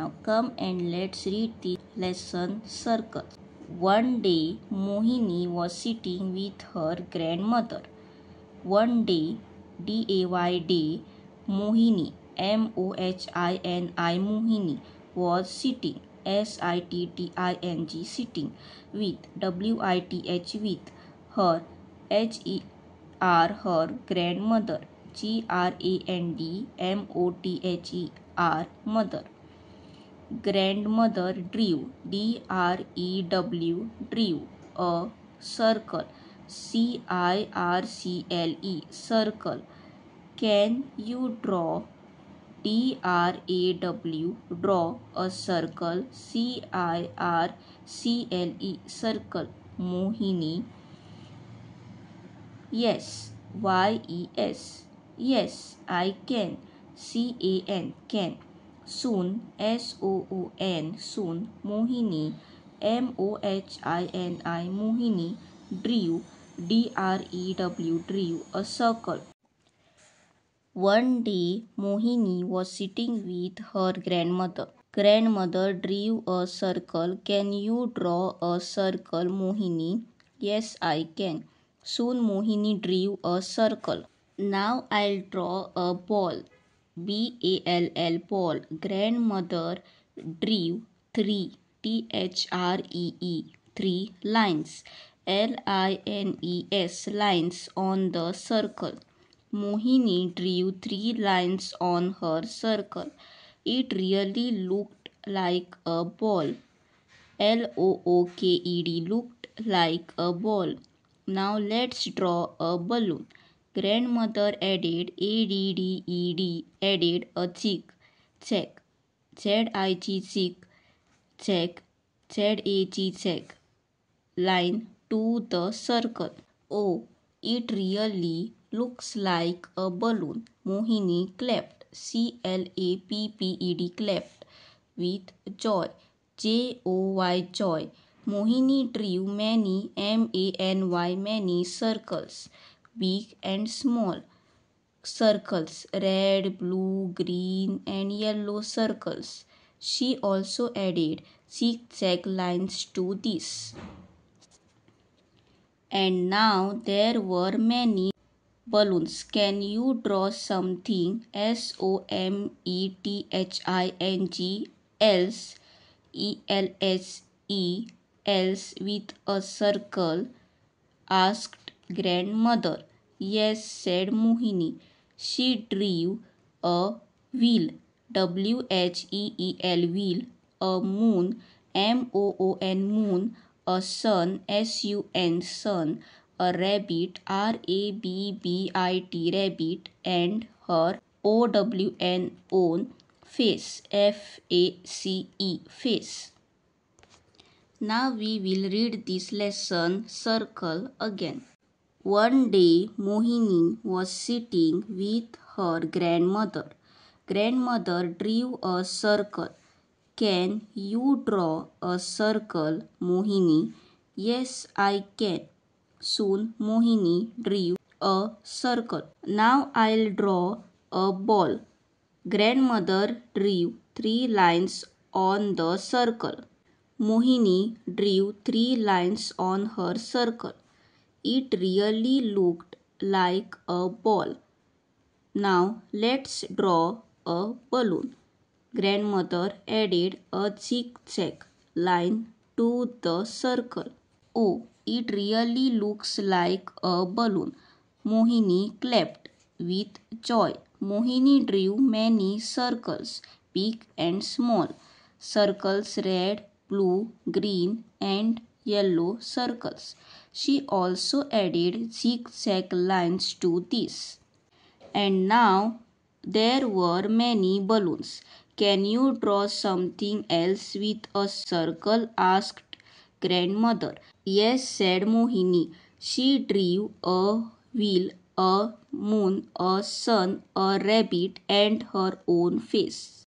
Now come and let's read the lesson circle. One day Mohini was sitting with her grandmother. One day, day, day, Mohini, Mohini, Mohini was sitting, sitting, sitting with, with, with her, her grandmother, grandmother, mother. Grandmother drew, drew a circle, circle. Can you draw, draw a circle, circle. Mohini, yes, yes, I can, can. Soon, soon, Mohini, Mohini, drew, drew a circle. One day, Mohini was sitting with her grandmother. Grandmother drew a circle. Can you draw a circle, Mohini? Yes, I can. Soon Mohini drew a circle. Now I'll draw a ball. Ball, ball. Grandmother drew three, three lines, lines on the circle. Mohini drew 3 lines on her circle. It really looked like a ball. Looked like a ball. Now let's draw a balloon. Grandmother added added a zig, zag, zig, zag line to the circle. Oh, it really looks like a balloon. Mohini clapped, clapped with joy, joy. Mohini drew many, many circles, big and small circles, red, blue, green, and yellow circles. She also added zigzag lines to this. And now there were many balloons. Can you draw something, something else, else with a circle? Asked grandmother. Yes, said Mohini. She drew a wheel, wheel, a moon, moon, a sun, sun, a rabbit, rabbit, and her own face, face. Now we will read this lesson circle again. One day Mohini was sitting with her grandmother. Grandmother drew a circle. Can you draw a circle, Mohini? Yes, I can. Soon Mohini drew a circle. Now I'll draw a ball. Grandmother drew 3 lines on the circle. Mohini drew 3 lines on her circle. It really looked like a ball. Now let's draw a balloon. Grandmother added a zigzag line to the circle. Oh, it really looks like a balloon. Mohini clapped with joy. Mohini drew many circles, big and small. Circles red, blue, green, and yellow circles. She also added zigzag lines to this. And now there were many balloons. Can you draw something else with a circle? Asked grandmother. Yes, said Mohini. She drew a wheel, a moon, a sun, a rabbit, and her own face.